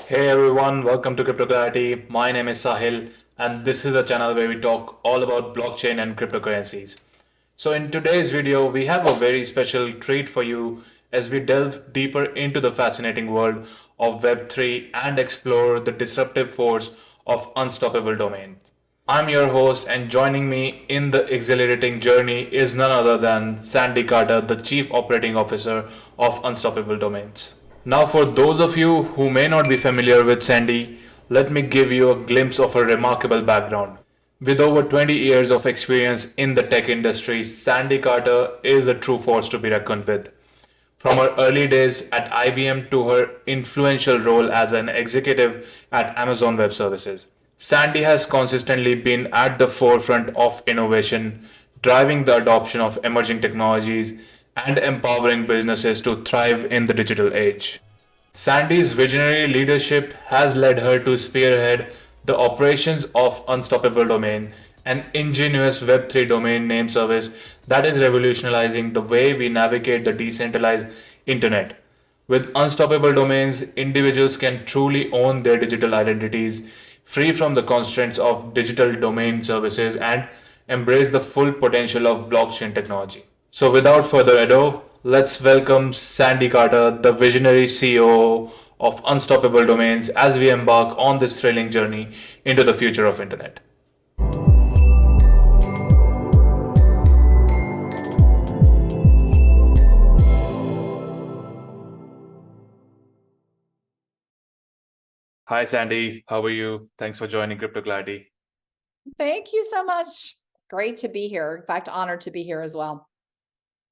Hey everyone, welcome to Crypto Clarity. My name is Sahil, and this is a channel where we talk all about blockchain and cryptocurrencies. So, in today's video, we have a very special treat for you as we delve deeper into the fascinating world of Web3 and explore the disruptive force of unstoppable domains. I'm your host, and joining me in the exhilarating journey is none other than Sandy Carter, the Chief Operating Officer of Unstoppable Domains. Now, for those of you who may not be familiar with Sandy, let me give you a glimpse of her remarkable background. With over 20 years of experience in the tech industry, Sandy Carter is a true force to be reckoned with. From her early days at IBM to her influential role as an executive at Amazon Web Services, Sandy has consistently been at the forefront of innovation, driving the adoption of emerging technologies and empowering businesses to thrive in the digital age. Sandy's visionary leadership has led her to spearhead the operations of Unstoppable Domain, an ingenious Web3 domain name service that is revolutionizing the way we navigate the decentralized internet. With Unstoppable Domains, individuals can truly own their digital identities, free from the constraints of digital domain services, and embrace the full potential of blockchain technology. So, without further ado, let's welcome Sandy Carter, the visionary CEO of Unstoppable Domains, as we embark on this thrilling journey into the future of internet. Hi, Sandy. How are you? Thanks for joining Crypto Clarity. Thank you so much. Great to be here. In fact, honored to be here as well.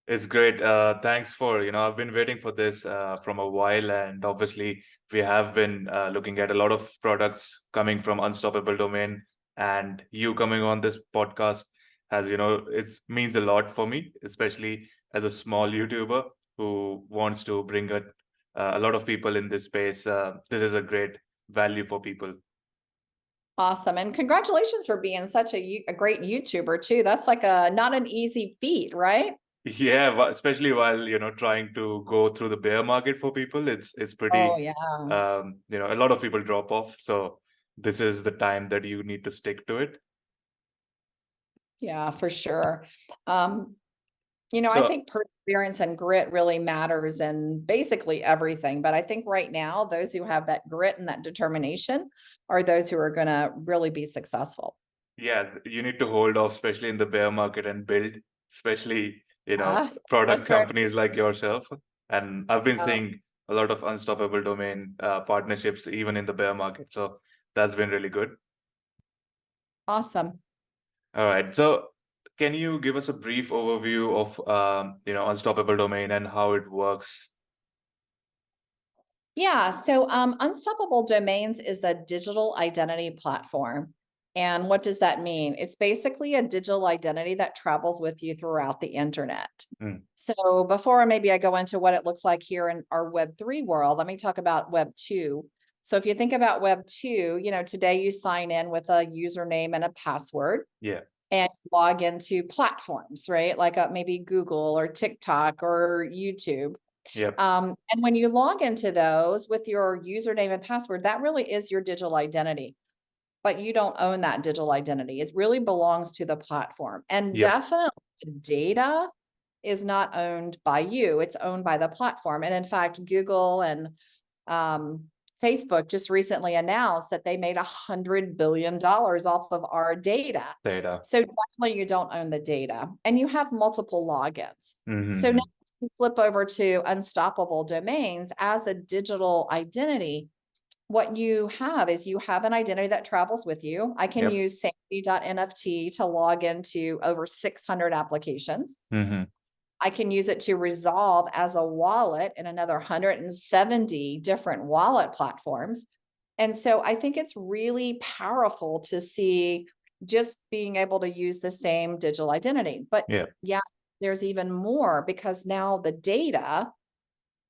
It's great. Thanks for, I've been waiting for this from a while, and obviously we have been looking at a lot of products coming from Unstoppable Domain, and you coming on this podcast has, it means a lot for me, especially as a small YouTuber who wants to bring a lot of people in this space. This is a great value for people. Awesome. And congratulations for being such a great YouTuber too. That's like not an easy feat, right? Yeah, especially while trying to go through the bear market for people, it's Oh, pretty. yeah. A lot of people drop off, so this is the time that you need to stick to it. Yeah, for sure. I So think perseverance and grit really matters in basically everything. But I think right now, those who have that grit and that determination are those who are going to really be successful. yeah, you need to hold off, especially in the bear market, and build, especially product That's right. companies like yourself. And I've been Uh, seeing a lot of unstoppable domain partnerships even in the bear market, so that's been really good. awesome. All right. So can you give us a brief overview of Unstoppable Domain and how it works? Yeah, so Unstoppable Domains is a digital identity platform. And what does that mean? It's basically a digital identity that travels with you throughout the internet. Mm, So before maybe I go into what it looks like here in our Web3 world, let me talk about Web2. So if you think about Web2, today you sign in with a username and a password yeah. and log into platforms, right? Like maybe Google or TikTok or YouTube. Yep. And when you log into those with your username and password, that really is your digital identity, but you don't own that digital identity. It really belongs to the platform. And Yep. definitely the data is not owned by you, it's owned by the platform. And in fact, Google and Facebook just recently announced that they made $100 billion off of our data. Data. So definitely you don't own the data and you have multiple logins. So now Mm-hmm. you flip over to Unstoppable Domains as a digital identity. What you have is you have an identity that travels with you. I can Yep. use Sandy.nft to log into over 600 applications. Mm-hmm. I can use it to resolve as a wallet in another 170 different wallet platforms. And so I think it's really powerful to see just being able to use the same digital identity. But Yep. yeah, there's even more because now the data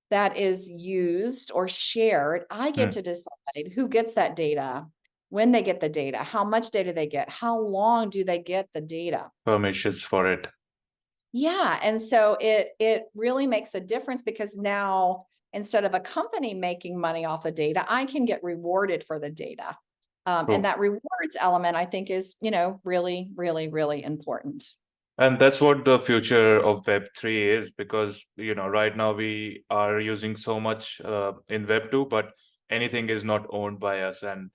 that is used or shared, I get Mm. to decide who gets that data, when they get the data, how much data they get, how long do they get the data. Permissions for it. Yeah, and so it really makes a difference because now instead of a company making money off the data, I can get rewarded for the data. And True. that rewards element, I think, is, really, really, really important. And that's what the future of Web3 is, because right now we are using so much in Web2, but anything is not owned by us. And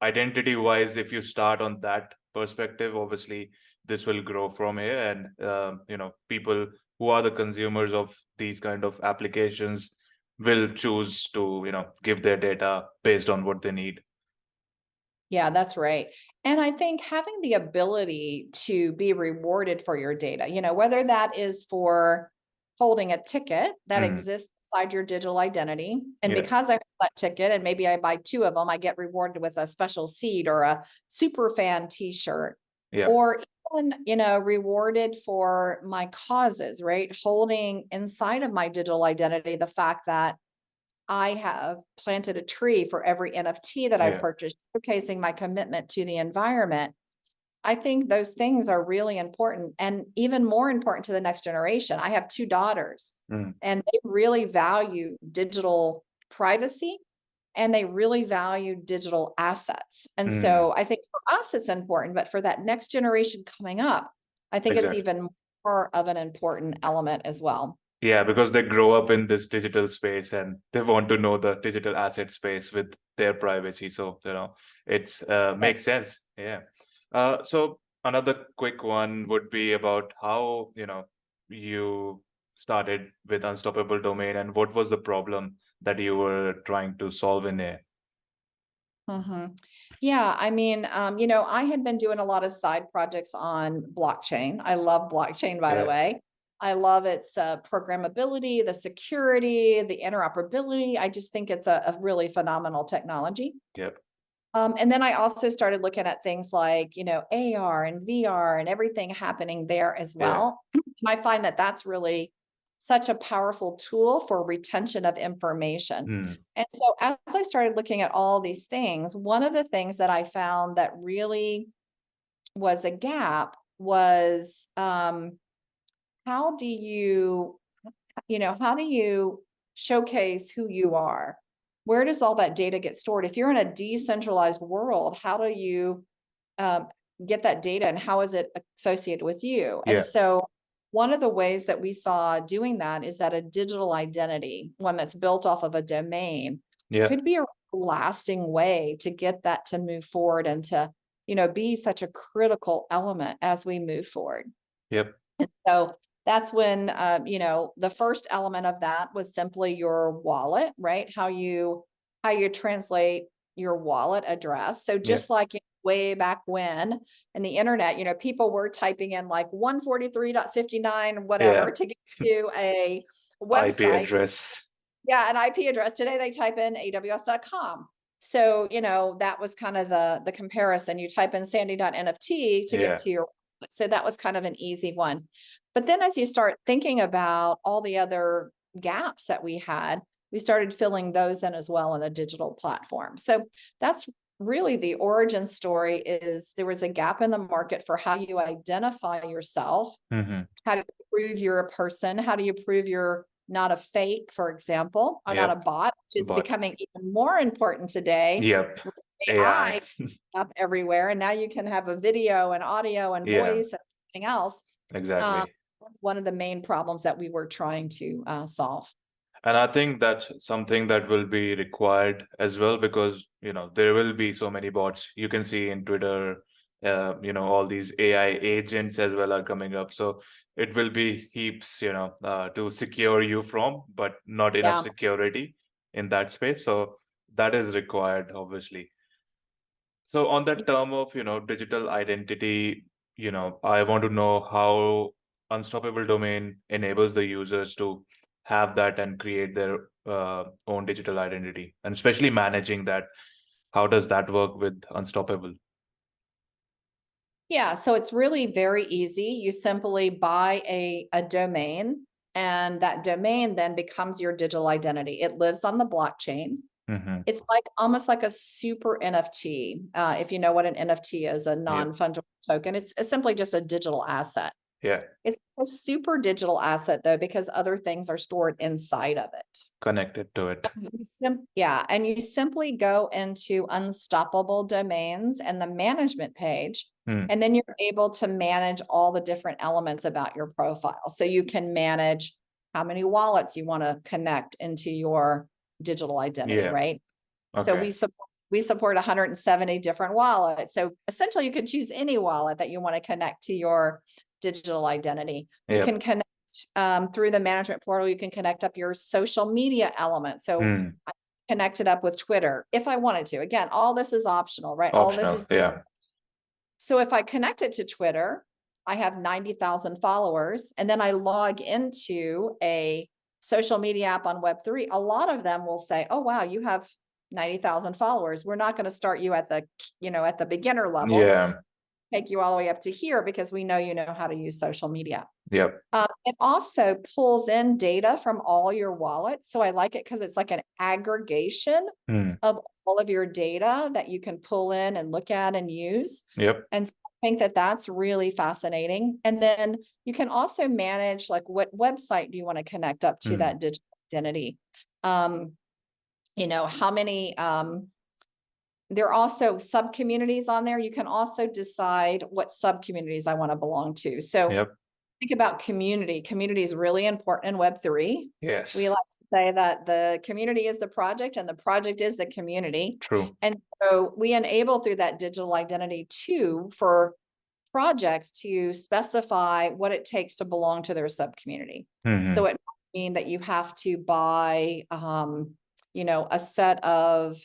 identity-wise, if you start on that perspective, obviously this will grow from here, and people who are the consumers of these kind of applications will choose to give their data based on what they need. Yeah, that's right. And I think having the ability to be rewarded for your data, whether that is for holding a ticket that Mhm. exists inside your digital identity. And Yeah, because I hold that ticket and maybe I buy two of them, I get rewarded with a special seat or a super fan t-shirt, yeah, or even, rewarded for my causes, right? Holding inside of my digital identity the fact that I have planted a tree for every NFT that I yeah. purchased, showcasing my commitment to the environment. I think those things are really important and even more important to the next generation. I have two daughters Mm, and they really value digital privacy and they really value digital assets. And mm, so I think for us, it's important, but for that next generation coming up, I think it's exactly. even more of an important element as well. Yeah, because they grow up in this digital space and they want to know the digital asset space with their privacy. So, it's makes sense. Yeah. So another quick one would be about how, you started with Unstoppable Domain and what was the problem that you were trying to solve in there? Mhm. Yeah, I mean, I had been doing a lot of side projects on blockchain. I love blockchain, by the Yeah. way. I love its programmability, the security, the interoperability. I just think it's a really phenomenal technology. Yep. And then I also started looking at things like, AR and VR and everything happening there as Yeah. well. And I find that that's really such a powerful tool for retention of information. Mm, And so as I started looking at all these things, one of the things that I found that really was a gap was how do you how do you showcase who you are? Where does all that data get stored? If you're in a decentralized world, how do you um, get that data and how is it associated with you? And yeah. so one of the ways that we saw doing that is that a digital identity, one that's built off of a domain, Yeah. could be a lasting way to get that to move forward and to, be such a critical element as we move forward. Yep. And so that's when, the first element of that was simply your wallet, right? How you translate your wallet address. So Yeah. just like way back when in the internet, people were typing in like 143.59, Yeah. whatever, to get to a IP website. address. Yeah, an IP address. Today they type in aws.com. So, that was kind of the comparison. You type in sandy.nft to get Yeah. to your, so that was kind of an easy one. But then as you start thinking about all the other gaps that we had, we started filling those in as well in the digital platform. So that's really the origin story, is there was a gap in the market for how you identify yourself, Hmm. how do you prove you're a person? How do you prove you're not a fake, for example, or not a Yep. bot, which is But becoming even more important today yep. with AI. AI up everywhere. And now you can have a video and audio and Yeah, voice and everything else. Um, exactly. that's one of the main problems that we were trying to solve. And I think that's something that will be required as well, because there will be so many bots. You can see in Twitter, all these AI agents as well are coming up. So it will be heaps, to secure you from, but not enough Yeah. security in that space. So that is required, obviously. So on that term of, digital identity, I want to know how Unstoppable Domain enables the users to have that and create their own digital identity, and especially managing that. How does that work with Unstoppable? Yeah, so it's really very easy. You simply buy a domain, and that domain then becomes your digital identity. It lives on the blockchain. Hmm. It's like almost like a super NFT. If you know what an NFT is, a Yep. non-fungible token. It's simply just a digital asset. Yeah. It's a super digital asset though, because other things are stored inside of it. connected to it. Yeah, and you simply go into unstoppable domains and the management page, and then you're able to manage all the different elements about your profile. So you can manage how many wallets you want to connect into your digital identity, Yeah. right? So Okay. we support 170 different wallets. So essentially you could choose any wallet that you want to connect to your digital identity. You Yep. can connect through the management portal, you can connect up your social media element. So I connected up with Twitter if I wanted to. Again, all this is optional, right? All this Optional. is. Yeah. So if I connect it to Twitter, I have 90,000 followers, and then I log into a social media app on Web3. A lot of them will say, "Oh, wow, you have 90,000 followers. We're not going to start you at the beginner level, Yeah. take you all the way up to here because we know you know how to use social media." Yep. It also pulls in data from all your wallets. So I like it because it's like an aggregation of all of your data that you can pull in and look at and use. Yep. And so I think that that's really fascinating. And then you can also manage like what website do you want to connect up to that digital identity? How many there are also sub communities on there. You can also decide what sub communities I want to belong to. So Yep. think about community. Community is really important in Web3. Yes. We like to say that the community is the project and the project is the community. True. And so we enable through that digital identity too for projects to specify what it takes to belong to their sub community. So it might mean that you have to buy, a set of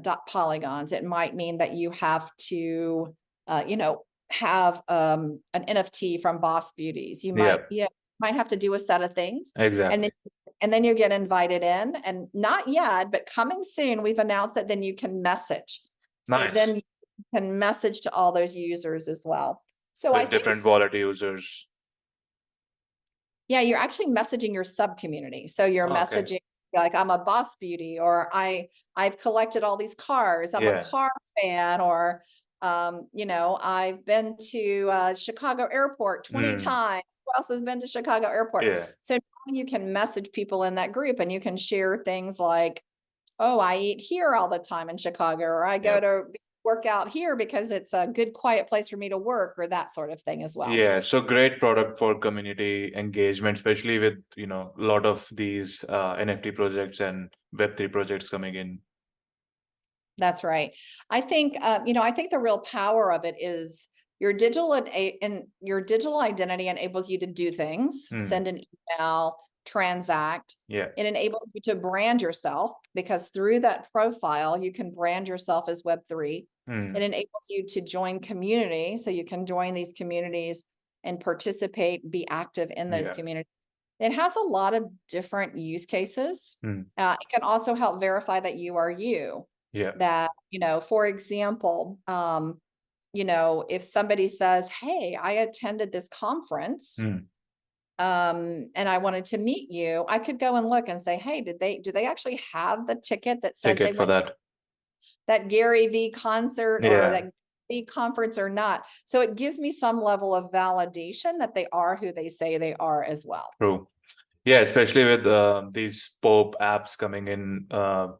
dot polygons. It might mean that you have to, have an NFT from Boss Beauties. You might, Yep. might have to do a set of things, and Exactly. then you get invited in. And not yet, but coming soon, we've announced that then you can message. So Nice. then you can message to all those users as well. So I With think, different wallet users. yeah, you're actually messaging your sub community. So you're Okay. messaging like, I'm a Boss Beauty, or I've collected all these cars. I'm a Yeah. car fan, or I've been to Chicago Airport 20 times. Who else has been to Chicago Airport? Yeah. So now you can message people in that group, and you can share things like, oh, I eat here all the time in Chicago, or I go Yep. to work out here because it's a good, quiet place for me to work, or that sort of thing as well. Yeah, so great product for community engagement, especially with, a lot of these NFT projects and Web3 projects coming in. That's right. I think, I think the real power of it is your digital and your digital identity enables you to do things, send an email, transact. Yeah. It enables you to brand yourself because through that profile, you can brand yourself as Web3. It enables you to join community. So you can join these communities and participate, be active in those communities. It has a lot of different use cases. It can also help verify that you are you. Yeah. That, for example, if somebody says, hey, I attended this conference, and I wanted to meet you, I could go and look and say, hey, do they actually have the ticket that says they Ticket for went to that. that Gary V concert or Yeah. that V conference or not? So it gives me some level of validation that they are who they say they are as well. True. Yeah, especially with these Pope apps coming in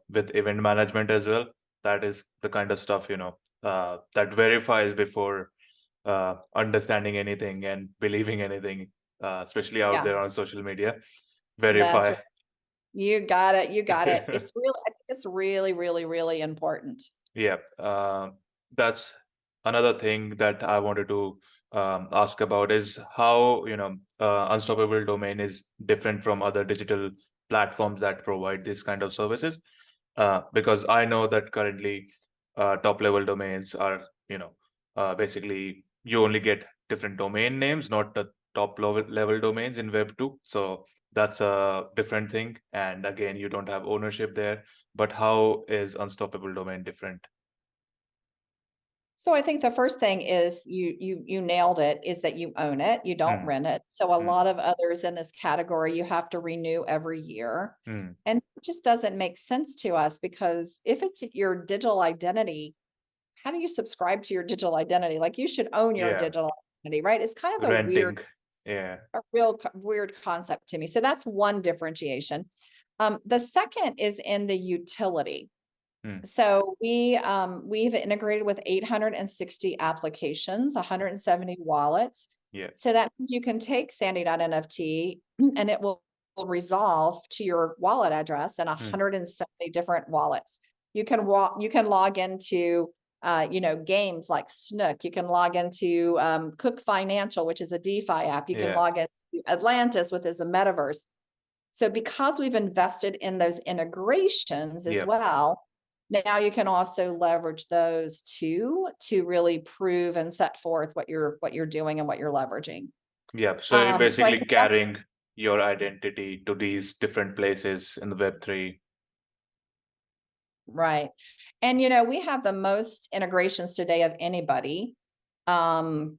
with event management as well. That is the kind of stuff, that verifies before understanding anything and believing anything, especially out Yeah, there on social media. that's Verify. right. You got it. You got it. It's really, I think it's really, really, really important. Yeah, that's another thing that I wanted to ask about is how, Unstoppable Domain is different from other digital platforms that provide this kind of services. Because I know that currently top level domains are, basically you only get different domain names, not the top level domains in Web2. So that's a different thing. And again, you don't have ownership there. But how is Unstoppable Domain different? So I think the first thing is you nailed it, is that you own it, you don't rent it. So a lot of others in this category, you have to renew every year. And it just doesn't make sense to us, because if it's your digital identity, how do you subscribe to your digital identity? Like, you should own your Yeah, digital identity, right? It's kind of a renting. Yeah. real weird concept to me. So that's one differentiation. The second is in the utility. Mm. So we've integrated with 860 applications, 170 wallets. Yeah. So that means you can take Sandy.nft and it will resolve to your wallet address in Mm. 170 different wallets. You can log into games like Snook. You can log into Cook Financial, which is a DeFi app. You can Yeah. log into Atlantis, which is a metaverse. So because we've invested in those integrations as Yep. well, now you can also leverage those to really prove and set forth what you're doing and what you're leveraging. Yep. So you're So I basically think that's carrying your identity to these different places in the Web3. right. And we have the most integrations today of anybody. And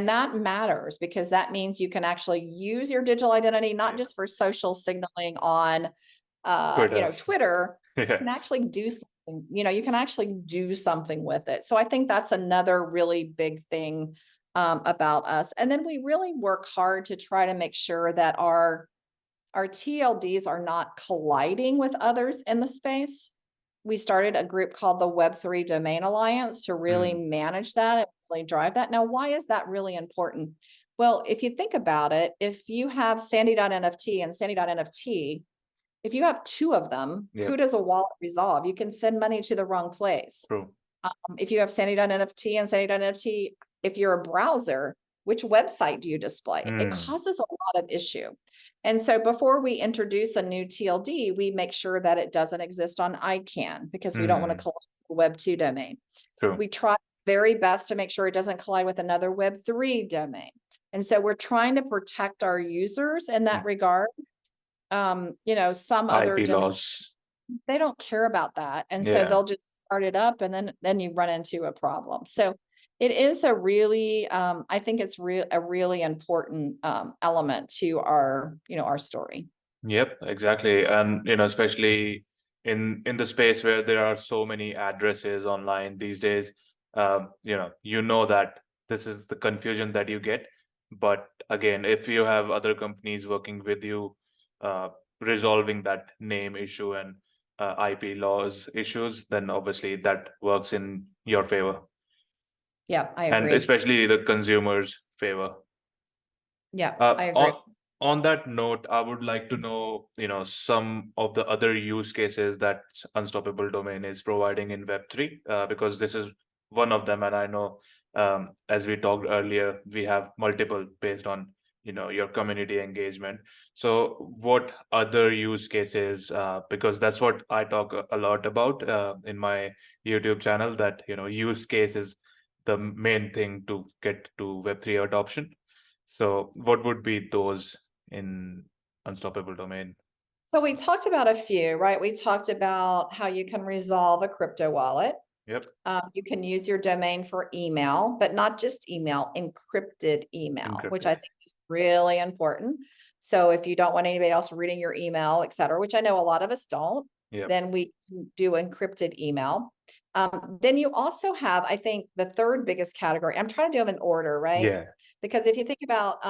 that matters because that means you can actually use your digital identity, not Yeah. just for social signaling on Twitter. Twitter. Yeah. You can actually do something, you can actually do something with it. So I think that's another really big thing about us. And then we really work hard to try to make sure that our TLDs are not colliding with others in the space. We started a group called the Web3 Domain Alliance to really Mm. manage that and really drive that. Now, why is that really important? Well, if you think about it, if you have Sandy.nft and Sandy.nft, if you have two of them, who Yep. does a wallet resolve? You can send money to the wrong place. True. If you have Sandy.nft and Sandy.nft, if you're a browser, which website do you display? It Mm. causes a lot of issue. And so before we introduce a new TLD, we make sure that it doesn't exist on ICANN because we don't want to Mm. collide the Web2 domain. True. We try very best to make sure it doesn't collide with another Web3 domain. And so we're trying to protect our users in that Mm. regard. Some other IP domains, laws. they don't care about that. And so Yeah. they'll just start it up and then you run into a problem. So it is a really, I think it's a really important element to our story. Yep, exactly. And especially in the space where there are so many addresses online these days, you know that this is the confusion that you get. But again, if you have other companies working with you, uh, resolving that name issue and IP laws issues, then obviously that works in your favor, Yeah, I and agree. especially the consumer's favor. Yeah, I Uh, agree. on on that note, I would like to know, some of the other use cases that Unstoppable Domain is providing in Web3, because this is one of them, and I know, as we talked earlier, we have multiple based on, your community engagement. So, what other use cases? Because that's what I talk a lot about in my YouTube channel. That use case is the main thing to get to Web3 adoption. So what would be those in Unstoppable Domain? So we talked about a few, right? We talked about how you can resolve a crypto wallet. Yep, You can use your domain for email, but not just email, encrypted email, which I encrypted. think is really important. So if you don't want anybody else reading your email, et cetera, which I know a lot of us don't, Yep. then we can do encrypted email. Then you also have, I think, the third biggest category. I'm trying to do them in order, right? Yeah. Because if you think about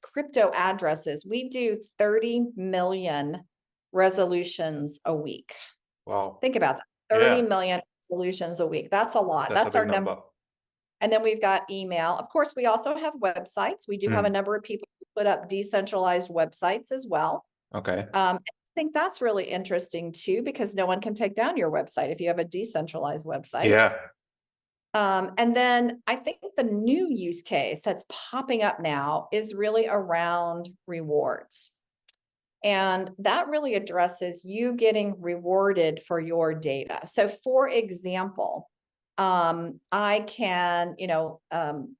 crypto addresses, we do 30 million resolutions a week. Wow. Think about that. 30 Yeah, million resolutions a week. That's a lot. that's a That's our big number. number. And then we've got email. Of course, we also have websites. We do have a Mm. number of people who put up decentralized websites as well. Okay. I think that's really interesting too, because no one can take down your website if you have a decentralized website. Yeah. And then I think the new use case that's popping up now is really around rewards. And that really addresses you getting rewarded for your data. So for example, I can,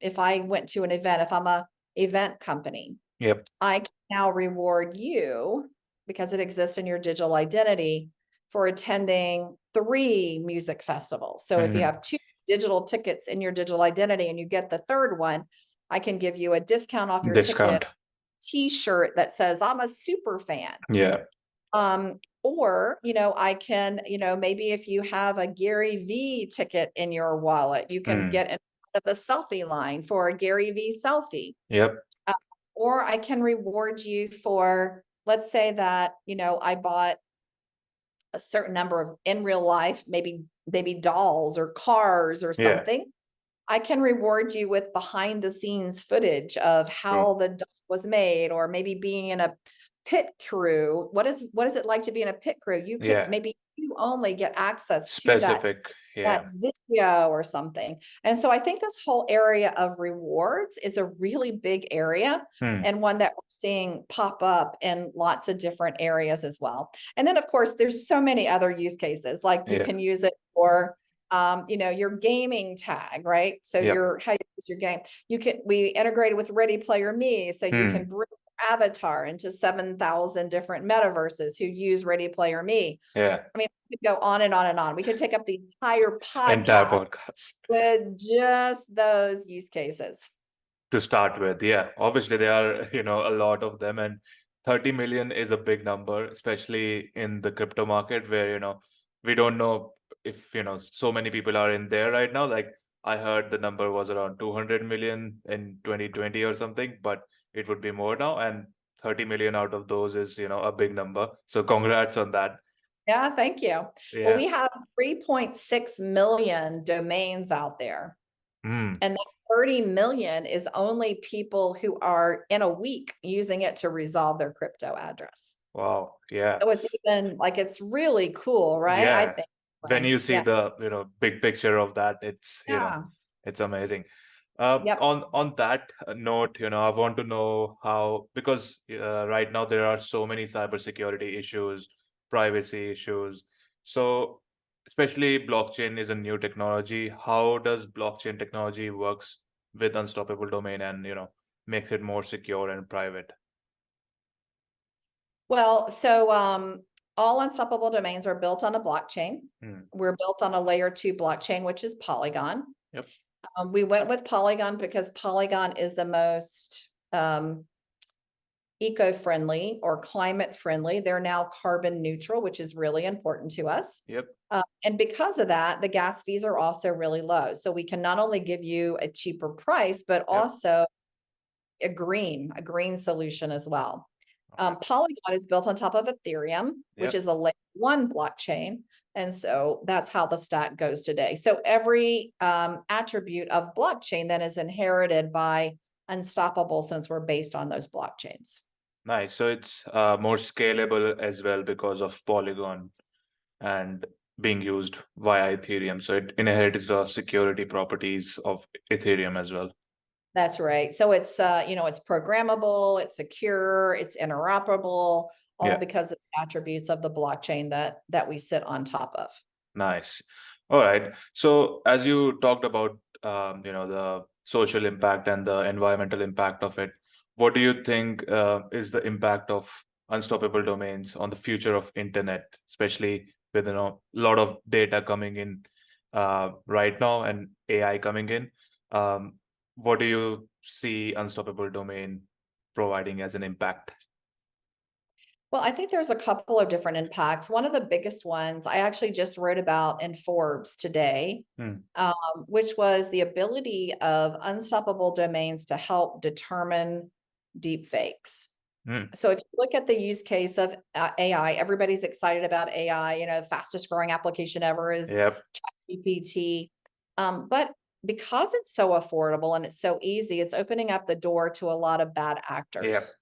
if I went to an event, if I'm a event company, Yep. I can now reward you because it exists in your digital identity for attending 3 music festivals. So if you Hmm. have 2 digital tickets in your digital identity and you get the third one, I can give you a discount off your ticket, Discount. t-shirt that says I'm a super fan. Yeah. Or, I can, maybe if you have a Gary V ticket in your wallet, you can Mm. get in front of the selfie line for a Gary V selfie. Yep. Or I can reward you for, let's say that, I bought a certain number of in real life, maybe dolls or cars or Yeah. something, I can reward you with behind the scenes footage of True. how the doll was made, or maybe being in a pit crew. What is it like to be in a pit crew? You could Yeah. maybe you only get access to Specific. that Yeah. video or something. And so I think this whole area of rewards is a really big area, Hmm. and one that we're seeing pop up in lots of different areas as well. And then of course there's so many other use cases, like you Yeah. can use it for your gaming tag, right? So Yep. how you use your game. We integrated with Ready Player Me, so you can Hmm. bring your avatar into 7,000 different metaverses who use Ready Player Me. Yeah. I mean, we could go on and on and on. We could take up the entire Entire podcast podcast. with just those use cases. To start with, yeah, obviously there are a lot of them, and 30 million is a big number, especially in the crypto market where we don't know if so many people are in there right now. Like, I heard the number was around 200 million in 2020 or something, but it would be more now, and 30 million out of those is a big number, so congrats on that. Yeah, thank you. Well, Yeah. we have 3.6 million domains out there. Mm. And that 30 million is only people who are in a week using it to resolve their crypto address. Wow. Yeah. So it's really cool, right? I Yeah, think. when you see Yeah. the big picture of that, it's Yeah. it's amazing. Yep. On that note, I want to know how, because right now there are so many cybersecurity issues, privacy issues. So especially blockchain is a new technology. How does blockchain technology works with unstoppable domain and makes it more secure and private? Well, so all unstoppable domains are built on a blockchain. Hmm. We're built on a layer 2 blockchain, which is Polygon. Yep. We went with Polygon because Polygon is the most eco-friendly or climate friendly. They're now carbon neutral, which is really important to us. Yep. And because of that, the gas fees are also really low. So we can not only give you a cheaper price, but Yep. also a green solution as well. Okay. Polygon is built on top of Ethereum, which Yep. is a layer 1 blockchain. And so that's how the stack goes today. So every attribute of blockchain then is inherited by Unstoppable, since we're based on those blockchains. Nice. So it's more scalable as well because of Polygon and being used via Ethereum. So it inherits the security properties of Ethereum as well. That's right. So it's it's programmable, it's secure, it's interoperable, all Yeah, because of the attributes of the blockchain that we sit on top of. nice. All right. So as you talked about, the social impact and the environmental impact of it, what do you think is the impact of unstoppable domains on the future of internet, especially with a lot of data coming in right now and AI coming in? Um, what do you see unstoppable domain providing as an impact? Well, I think there's a couple of different impacts. One of the biggest ones I actually just wrote about in Forbes today, Hmm. which was the ability of unstoppable domains to help determine deep fakes. Hmm. So if you look at the use case of AI, everybody's excited about AI. The fastest growing application ever is Yep. ChatGPT. But because it's so affordable and it's so easy, it's opening up the door to a lot of bad Yep. actors.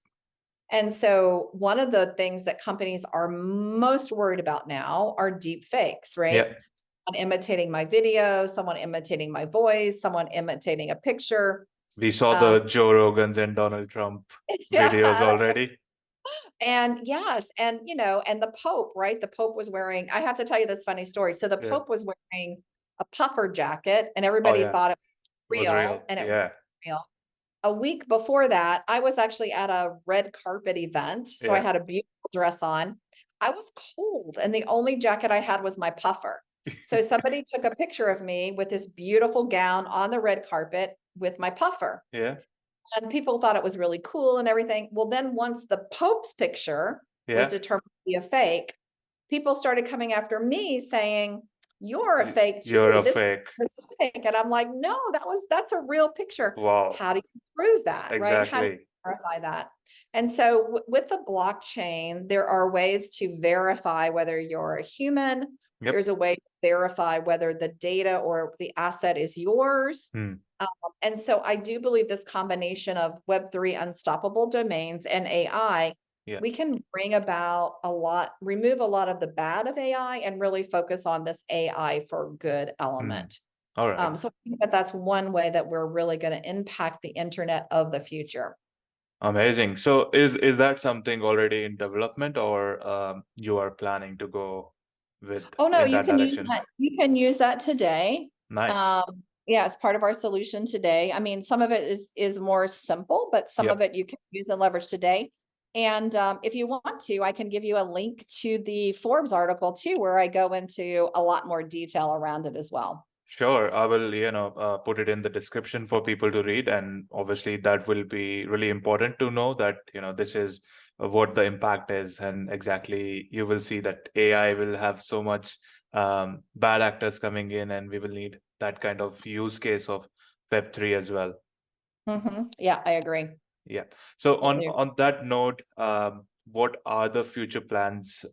And so one of the things that companies are most worried about now are deep fakes, right? Yep. Someone imitating my video, someone imitating my voice, someone imitating a picture. We saw Um, the Joe Rogans and Donald Trump yeah, videos already. and yes, and and the Pope, right? The Pope was wearing, I have to tell you this funny story. So the Yeah. Pope was wearing a puffer jacket, and Oh everybody yeah, thought it it was was real, real. and it was Yeah. real. A week before that, I was actually at a red carpet event. So I Yeah. had a beautiful dress on. I was cold, and the only jacket I had was my puffer. So somebody took a picture of me with this beautiful gown on the red carpet with my puffer. Yeah. And people thought it was really cool and everything. Well, then once the Pope's picture was Yeah. determined to be a fake, people started coming after me saying, "You're a fake You're too. a This fake. is fake." And I'm like, "No, that's a real picture. Wow. How do you prove that?" Right? How do Exactly. verify that. And so with the blockchain, there are ways to verify whether you're a human. Yep. There's a way to verify whether the data or the asset is yours. Hmm. And so I do believe this combination of Web3 unstoppable domains and AI, Yeah. we can bring about remove a lot of the bad of AI and really focus on this AI for good element. All right. So I think that that's one way that we're really going to impact the internet of the future. Amazing. So is that something already in development, or you are planning to go with Oh no, in you that can use direction? that. You can use that today. Nice. Yeah, it's part of our solution today. I mean, some of it is more simple, but some of Yep. it you can use and leverage today. And if you want to, I can give you a link to the Forbes article too, where I go into a lot more detail around it as well. Sure, I will, put it in the description for people to read, and obviously that will be really important to know that, this is what the impact is, and exactly you will see that AI will have so much bad actors coming in, and we will need that kind of use case of Web3 as well. Yeah, I agree. Yeah. So Completely agree. on that note, what are the future plans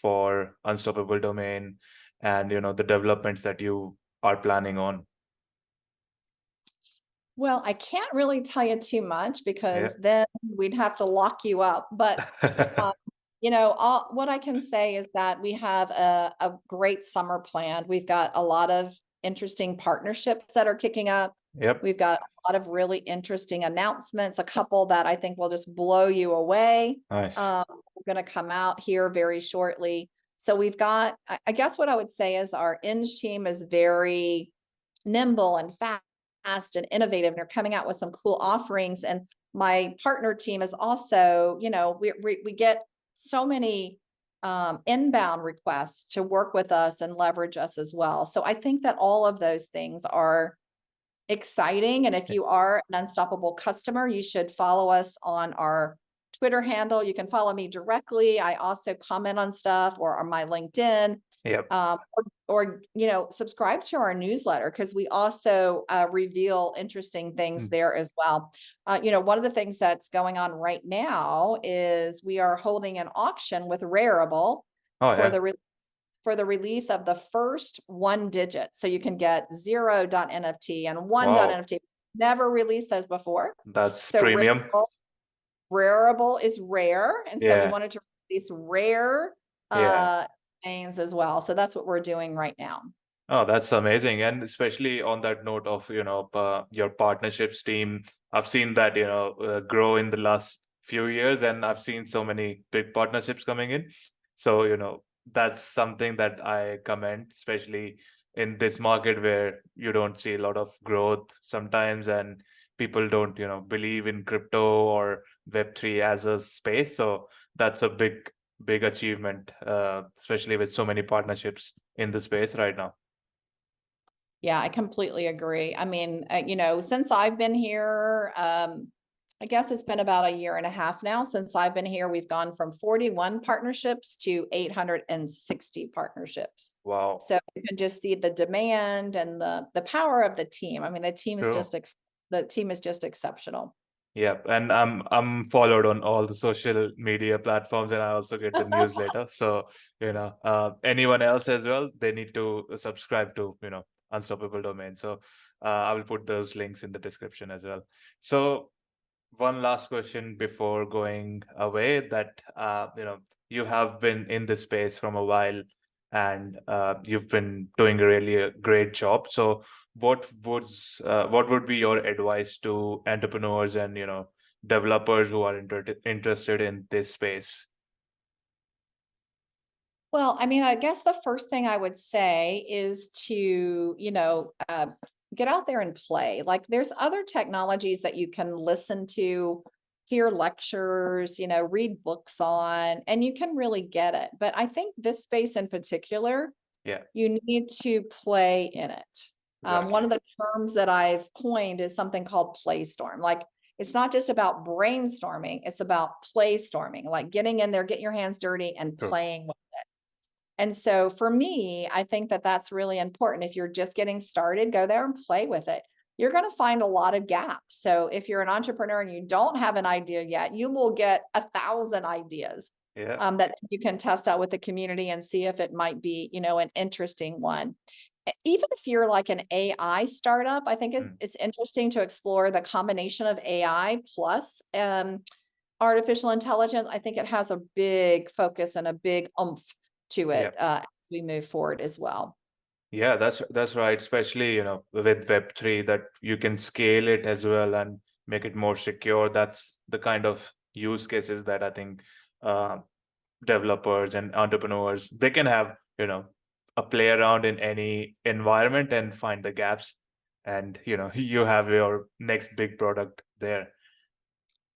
for Unstoppable Domain, and the developments that you are planning on? Well, I can't really tell you too much Yeah. because then we'd have to lock you up. But uh, what I can say is that we have a great summer planned. We've got a lot of interesting partnerships that are kicking up. Yep. We've got a lot of really interesting announcements, a couple that I think will just blow you away. Nice. We're going to come out here very shortly. So we've got, I guess what I would say is our Eng team is very nimble and fast and innovative, and they're coming out with some cool offerings. And my partner team is also, we get so many inbound requests to work with us and leverage us as well. So I think that all of those things are exciting. And if Yeah. you are an Unstoppable customer, you should follow us on our Twitter handle. You can follow me directly. I also comment on stuff, or on my LinkedIn, Yep. or subscribe to our newsletter, because we also reveal interesting things Mm. there as well. One of the things that's going on right now is we are holding an auction with Rarible Oh for yeah. the release of the first one digit. So you can get 0.NFT and 1 Wow. NFT. Never released those before. That's So premium. Rarible is rare. And so we Yeah. wanted to release rare Yeah. names as well. So that's what we're doing right now. Oh, that's amazing. And especially on that note of, your partnerships team, I've seen that, grow in the last few years, and I've seen so many big partnerships coming in. So, that's something that I commend, especially in this market where you don't see a lot of growth sometimes, and people don't, believe in crypto or Web3 as a space. So that's a big achievement, especially with so many partnerships in the space right now. Yeah, I completely agree. I mean, since I've been here, I guess it's been about a year and a half now since I've been here. We've gone from 41 partnerships to 860 partnerships. Wow. So you can just see the demand and the power of the team. I mean, the team is True. just exceptional. Yep. And I'm followed on all the social media platforms, and I also get the newsletter. So, anyone else as well, they need to subscribe to, Unstoppable Domain. So I will put those links in the description as well. So one last question before going away, that you have been in this space from a while, and you've been doing a really great job. So what would be your advice to entrepreneurs and developers who are interested in this space? Well, I mean, I guess the first thing I would say is to, get out there and play. Like, there's other technologies that you can listen to, hear lectures, read books on, and you can really get it. But I think this space in particular, Yeah. you need to play in it. One Exactly. of the terms that I've coined is something called play storm. Like, it's not just about brainstorming, it's about play storming, like getting in there, getting your hands dirty and True. playing with it. And so for me, I think that that's really important. If you're just getting started, go there and play with it. you're going to find a lot of gaps. So if you're an entrepreneur and you don't have an idea yet, you will get 1,000 ideas Yeah. that you can test out with the community and see if it might be, an interesting one. Even if you're like an AI startup, I think Mm. it's interesting to explore the combination of AI plus artificial intelligence. I think it has a big focus and a big oomph to Yeah. it as we move forward as well. Yeah, that's right. Especially, with Web3 that you can scale it as well and make it more secure. That's the kind of use cases that I think uh, developers and entrepreneurs they can have, a play around in any environment and find the gaps, and you have your next big product there.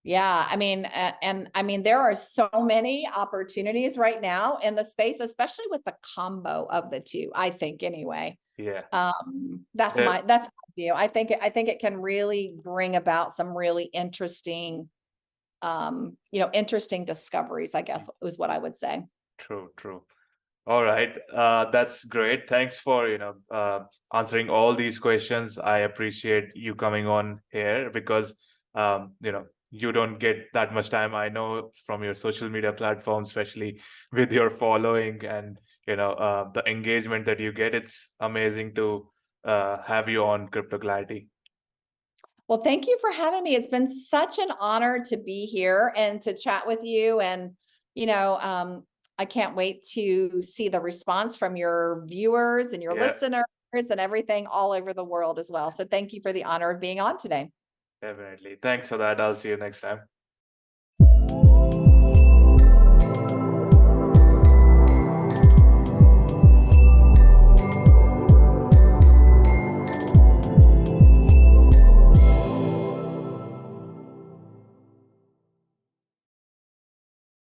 Yeah, I mean, and I mean, there are so many opportunities right now in the space, especially with the combo of the two, I think anyway. Yeah. That's There, my view. I think it can really bring about some really interesting, interesting discoveries, I guess is what I would say. true. All right. That's great. Thanks for, answering all these questions. I appreciate you coming on here because, you don't get that much time. I know from your social media platforms, especially with your following and, the engagement that you get. It's amazing to have you on Crypto Clarity. Well, thank you for having me. It's been such an honor to be here and to chat with you. And, you know, um, I can't wait to see the response from your viewers and your Yeah, listeners and everything all over the world as well. So thank you for the honor of being on today. definitely. Thanks for that. I'll see you next time.